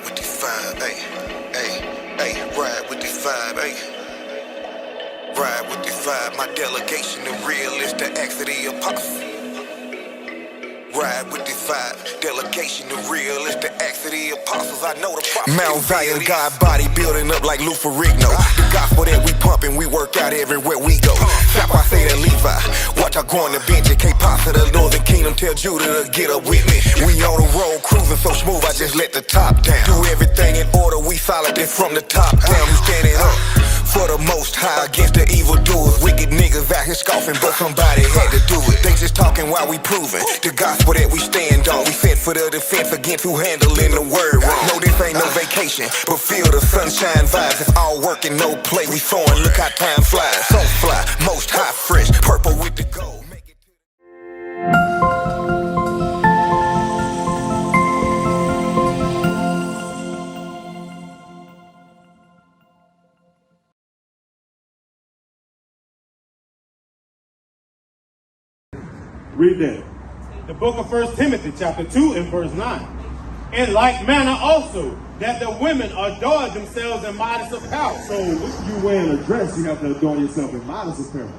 with the vibe, ayy, ayy, ayy, ride with the vibe, ayy. Ride with the vibe, my delegation, the real is the acts of the apostle. Ride with the vibe, delegation, the real is the acts of the apostles. I know the prophet. Mount Zion, God body building up like Lou Ferrigno. The gospel that we pumping, we work out everywhere we go. Slap, I say to Levi, watch I go on the bench. It can't pass to the northern kingdom, tell Judah to get up with me. We on the road, cruising so smooth, I just let the top down. Do everything in order, we solid then from the top down. We standing up for the most high against the evildoers. Wicked niggas out here scoffing, but somebody had to do it. They just talking while we proving the gospel that we stand on. We fit for the defense against who handling the word wrong. No, this ain't no vacation, but feel the sunshine vibes. It's all work and no play. We soaring, look how time flies. So fly, most high, fresh, purple with the gold. Read that. The book of 1 Timothy chapter 2 and verse 9. In like manner also, that the women adorn themselves in modest apparel. So if you wearing a dress, you have to adorn yourself in modest apparel.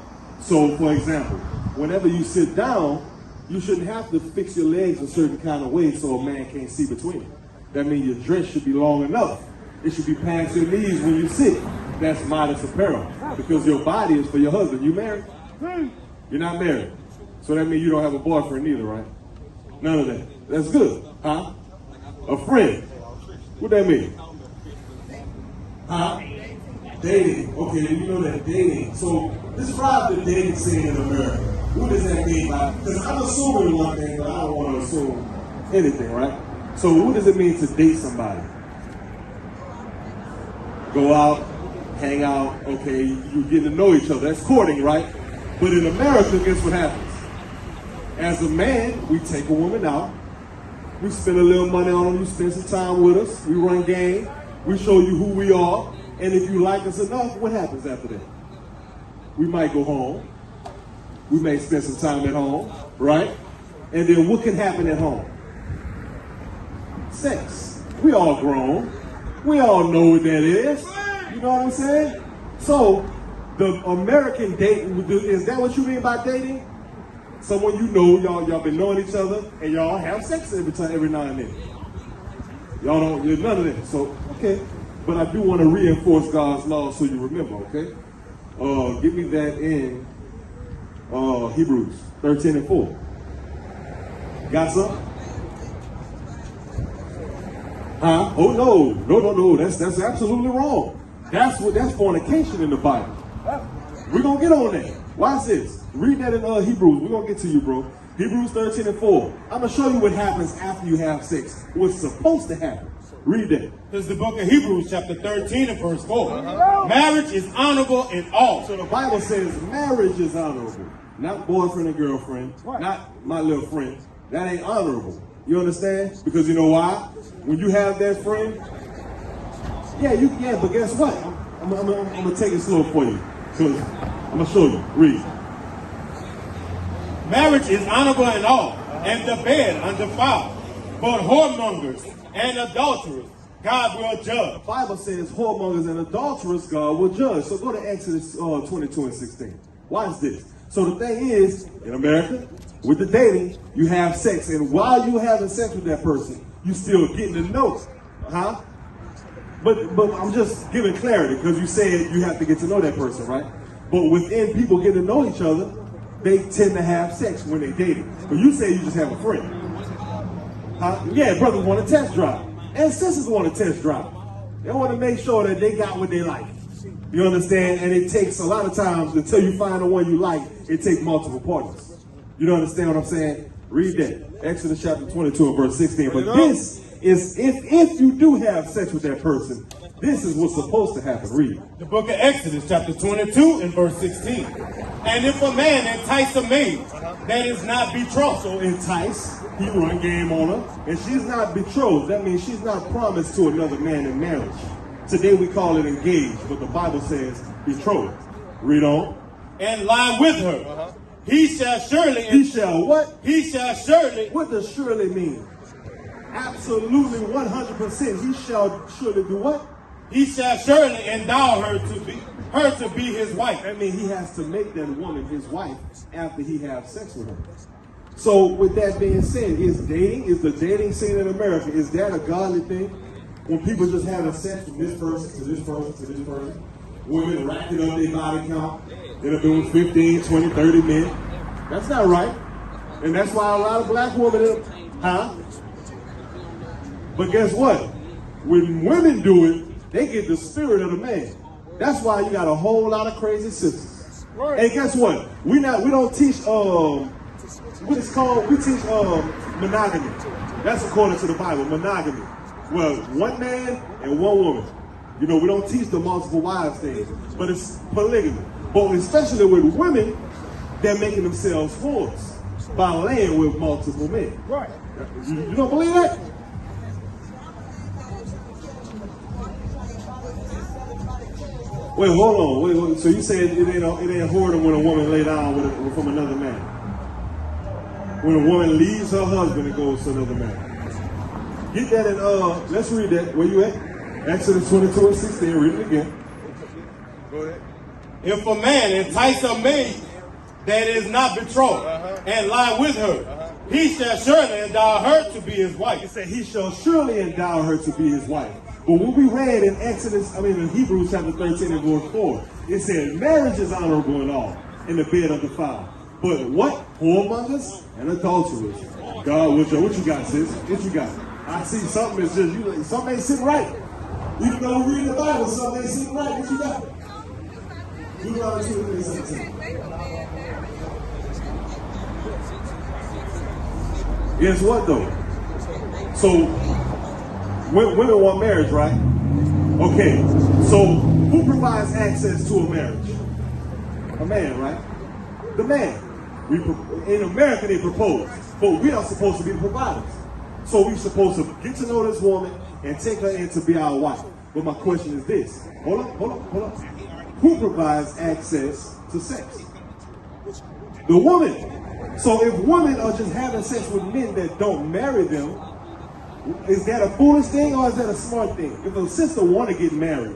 So for example, whenever you sit down, you shouldn't have to fix your legs a certain kind of way so a man can't see between it. That means your dress should be long enough. It should be past your knees when you sit. That's modest apparel. Because your body is for your husband. You married? You're not married. So that means you don't have a boyfriend either, right? None of that. That's good, huh? A friend. What that mean? Huh? Dating. Okay, you know that dating. So describe the dating scene in America. What does that mean by? Because I'm assuming one thing, but I don't want to assume anything, right? So what does it mean to date somebody? Go out, hang out, okay, you're getting to know each other. That's courting, right? But in America, guess what happens? As a man, we take a woman out, we spend a little money on them, you spend some time with us, we run game, we show you who we are, and if you like us enough, what happens after that? We might go home, we may spend some time at home, right? And then what can happen at home? Sex. We all grown, we all know what that is, you know what I'm saying? So, the American dating, is that what you mean by dating? Someone you know, y'all been knowing each other, and y'all have sex every now and then. Y'all don't, you're none of that. So, okay. But I do want to reinforce God's law so you remember, okay? Give me that in Hebrews 13 and 4. Got some? Huh? Oh no. That's absolutely wrong. That's fornication in the Bible. We're gonna get on that. Watch this. Read that in Hebrews. We're gonna get to you, bro. Hebrews 13 and 4. I'm gonna show you what happens after you have sex. What's supposed to happen. Read that. This is the book of Hebrews chapter 13 and verse 4. Marriage is honorable in all. So the Bible says marriage is honorable. Not boyfriend and girlfriend. Not my little friend. That ain't honorable. You understand? Because you know why? When you have that friend, but guess what? I'm gonna take it slow for you. So I'm gonna show you. Read. Marriage is honorable in all, and the bed undefiled. But whoremongers and adulterers, God will judge. The Bible says whoremongers and adulterers, God will judge. So go to Exodus 22 and 16. Watch this. So the thing is, in America, with the dating, you have sex, and while you having sex with that person, you still getting to know, huh? But I'm just giving clarity because you said you have to get to know that person, right? But within people getting to know each other, they tend to have sex when they dating. But you say you just have a friend. Huh? Yeah, brothers want to test drive. And sisters want to test drive. They want to make sure that they got what they like. You understand? And it takes a lot of times until you find the one you like, it takes multiple partners. You don't understand what I'm saying? Read that. Exodus chapter 22 and verse 16. But this is if you do have sex with that person, this is what's supposed to happen. Read. The book of Exodus chapter 22 and verse 16. And if a man entice a maid that is not betrothed. So entice, he run game on her, and she's not betrothed. That means she's not promised to another man in marriage. Today we call it engaged, but the Bible says betrothed. Read on. And lie with her. He shall surely. He shall what? He shall surely. What does surely mean? Absolutely 100%. He shall surely do what? He shall surely endow her to be his wife. I mean, he has to make that woman his wife after he has sex with her. So with that being said, is the dating scene in America, is that a godly thing? When people just having sex from this person to this person to this person, women racking up their body count, end up doing 15, 20, 30 men. That's not right. And that's why a lot of black women, But guess what? When women do it, they get the spirit of the man. That's why you got a whole lot of crazy sisters. Right. And guess what? We don't teach what it's called. We teach monogamy. That's according to the Bible, monogamy. Well, one man and one woman. You know, we don't teach the multiple wives thing, but it's polygamy. But especially with women, they're making themselves whores by laying with multiple men. Right. You don't believe that? Wait, hold on. Wait. So you say it ain't whoredom when a woman lay down from another man? When a woman leaves her husband and goes to another man? Get that in, let's read that. Where you at? Exodus 22:16. Read it again. Go ahead. If a man entice a maid that is not betrothed and lie with her, he shall surely endow her to be his wife. It said he shall surely endow her to be his wife. But what we read in in Hebrews chapter 13 and verse 4, it said marriage is honorable in all, in the bed of the foul. But what? Whoremongers and adulterers. God, what you got, sis? What you got? I see something is just, something ain't sitting right. Even though we read the Bible, something ain't sitting right. What you got? Deuteronomy 23:17. Guess what though? So women want marriage, right? Okay. So who provides access to a marriage? A man, right? The man. In America they propose, but we are supposed to be the providers. So we're supposed to get to know this woman and take her in to be our wife. But my question is this. Hold up. Who provides access to sex? The woman. So if women are just having sex with men that don't marry them, is that a foolish thing or is that a smart thing? If a sister want to get married,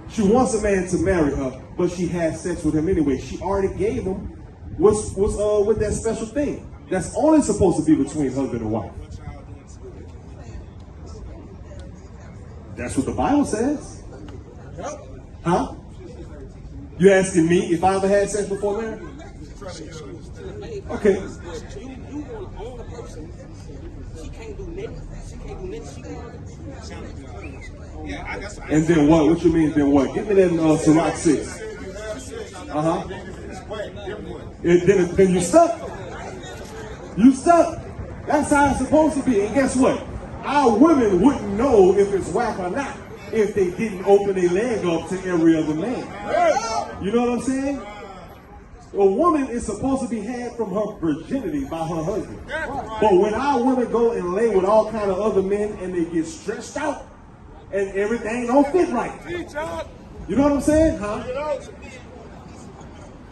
she wants a man to marry her, but she has sex with him anyway. She already gave him what's with that special thing. That's only supposed to be between husband and wife. That's what the Bible says. Huh? You asking me if I ever had sex before marriage? Okay. You want to own a person. She can't do nothing. She can't do nothing. And then what? What you mean then what? Give me that Sirach 6. Then you stuck. You stuck. That's how it's supposed to be. And guess what? Our women wouldn't know if it's whack or not if they didn't open their leg up to every other man. You know what I'm saying? A woman is supposed to be had from her virginity by her husband. But when our women go and lay with all kind of other men and they get stressed out and everything don't fit right. You know what I'm saying? Huh?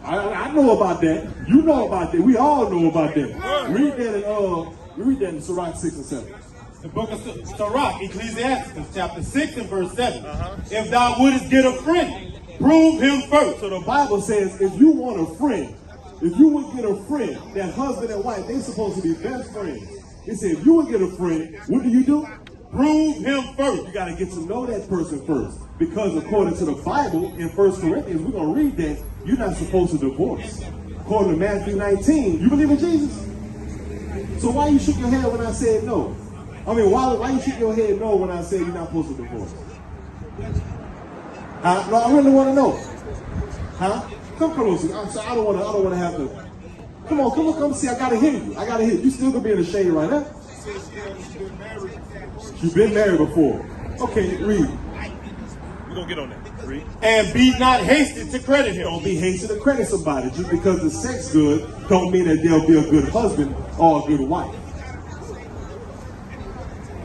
I know about that. You know about that. We all know about that. Read that in Sirach 6 and 7. The book of Sirach, Ecclesiastes, chapter 6 and verse 7. If thou wouldest get a friend, prove him first. So the Bible says if you want a friend, if you would get a friend, that husband and wife, they're supposed to be best friends. It said if you would get a friend, what do? Prove him first. You got to get to know that person first. Because according to the Bible, in 1 Corinthians, we're going to read that you're not supposed to divorce. According to Matthew 19, you believe in Jesus? So why you shook your head when I said no? I mean, why you shook your head no when I said you're not supposed to divorce? Huh? No, I really want to know. Huh? Come closer. I don't want to have to. Come see. I gotta hear you. You still gonna be in the shade right now? You've been married before. Okay, read. We're gonna get on that. Read. And be not hasty to credit him. Don't be hasty to credit somebody. Just because the sex good don't mean that they'll be a good husband or a good wife.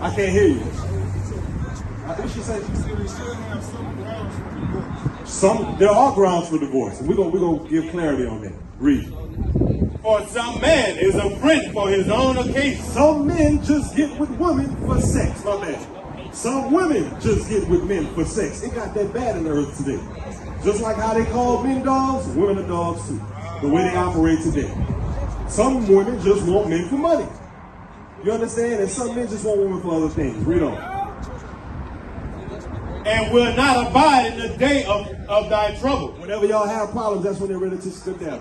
I can't hear you. What she say? There are grounds for divorce. And we're gonna give clarity on that. Read. For some man is a friend for his own occasion. Some men just get with women for sex, my bad. Some women just get with men for sex. It got that bad in the earth today. Just like how they call men dogs, women are dogs too. The way they operate today. Some women just want men for money. You understand? And some men just want women for other things. Read on. And will not abide in the day of thy trouble. Whenever y'all have problems, that's when they're ready to sit down.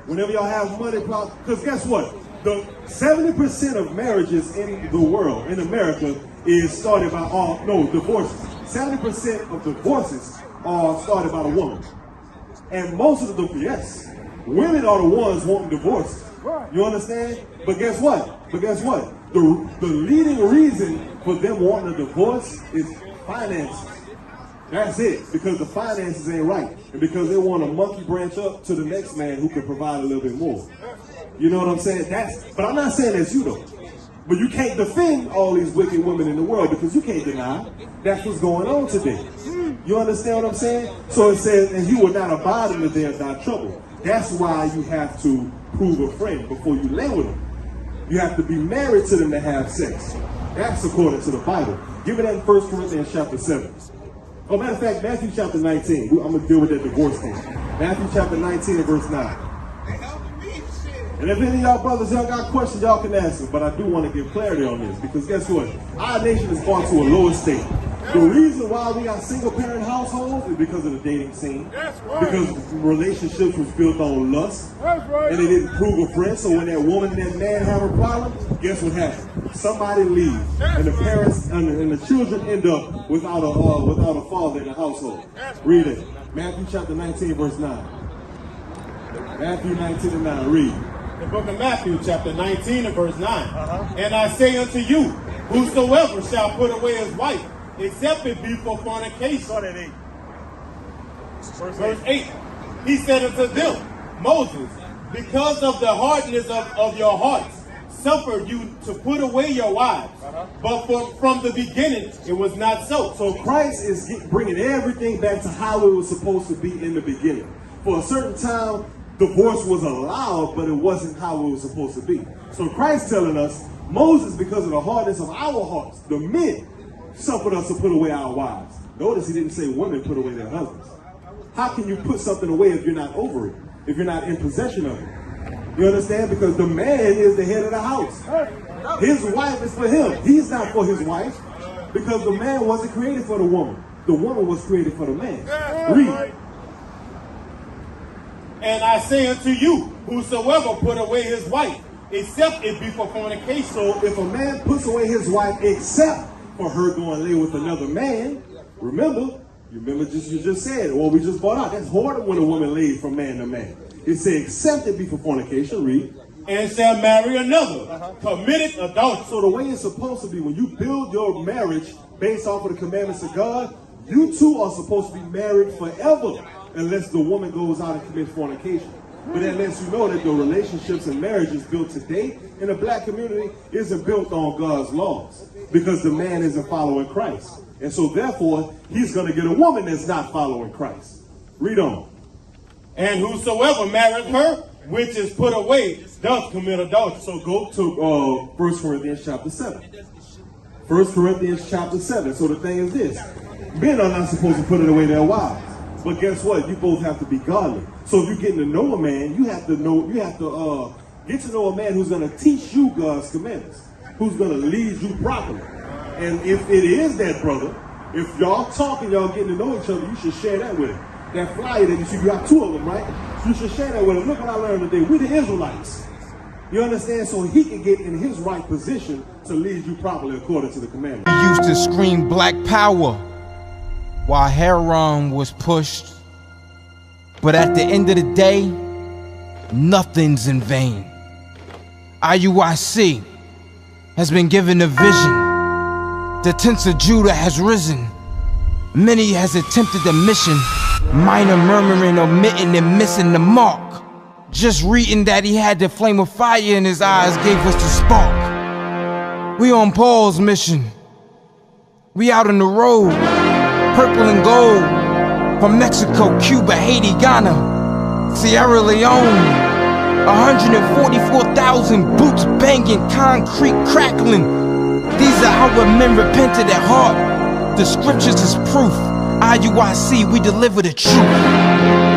Whenever y'all have money problems, because guess what? The 70% of marriages in the world, in America, is started by divorces. 70% of divorces are started by the woman. And most of the, women are the ones wanting divorces. You understand? But guess what? The leading reason for them wanting a divorce is finances. That's it, because the finances ain't right. And because they want a monkey branch up to the next man who can provide a little bit more. You know what I'm saying? But I'm not saying that's you though. But you can't defend all these wicked women in the world because you can't deny that's what's going on today. You understand what I'm saying? So it says, and you will not abide in the day of thy trouble. That's why you have to prove a friend before you lay with them. You have to be married to them to have sex. That's according to the Bible. Give me that in 1 Corinthians chapter 7. Oh, matter of fact, Matthew chapter 19. I'm going to deal with that divorce thing. Matthew chapter 19 and verse 9. And if any of y'all brothers, y'all got questions, y'all can ask them. But I do want to give clarity on this. Because guess what? Our nation is far to a lower state. The reason why we got single-parent households is because of the dating scene. Because relationships was built on lust. And they didn't prove a friend. So when that woman and that man have a problem, guess what happened? Somebody leaves. And the parents and the children end up without a father in the household. Read it. Matthew chapter 19, verse 9. Matthew 19 and 9. Read. The book of Matthew, chapter 19 and verse 9. And I say unto you, whosoever shall put away his wife, except it be for fornication. Verse 8. He said unto them, Moses, because of the hardness of your hearts, suffered you to put away your wives. But from the beginning, it was not so. So Christ is bringing everything back to how it was supposed to be in the beginning. For a certain time, divorce was allowed, but it wasn't how it was supposed to be. So Christ telling us, Moses, because of the hardness of our hearts, the men, suffered us to put away our wives. Notice he didn't say women put away their husbands. How can you put something away if you're not over it? If you're not in possession of it? You understand? Because the man is the head of the house. His wife is for him. He's not for his wife. Because the man wasn't created for the woman. The woman was created for the man. Read. And I say unto you, whosoever put away his wife, except it be for fornication. So if a man puts away his wife except for her going lay with another man, you just said, or we just brought out, that's harder when a woman lays from man to man. It said except it be for fornication. Read. And shall marry another, committed adultery. So the way it's supposed to be, when you build your marriage based off of the commandments of God, you two are supposed to be married forever, unless the woman goes out and commits fornication. But that lets you know that the relationships and marriages built today in the black community isn't built on God's laws, because the man isn't following Christ. And so therefore, he's going to get a woman that's not following Christ. Read on. And whosoever married her, which is put away, does commit adultery. So go to 1 Corinthians chapter 7. 1 Corinthians chapter 7. So the thing is this. Men are not supposed to put away their wives. But guess what? You both have to be godly. So if you're getting to know a man, you have to get to know a man who's going to teach you God's commandments, who's going to lead you properly. And if it is that brother, if y'all talking, y'all getting to know each other, you should share that with him. That flyer that you see, you got two of them, right? You should share that with him. Look what I learned today. We're the Israelites. You understand? So he can get in his right position to lead you properly according to the commandments. We used to scream black power while Heron was pushed. But at the end of the day, nothing's in vain. IUIC has been given a vision. The tents of Judah has risen. Many has attempted the mission. Minor murmuring, omitting, and missing the mark. Just reading that he had the flame of fire in his eyes gave us the spark. We on Paul's mission. We out on the road. Purple and gold. From Mexico, Cuba, Haiti, Ghana, Sierra Leone. 144,000 boots banging, concrete crackling. These are our men repented at heart. The scriptures is proof. IUIC, we deliver the truth.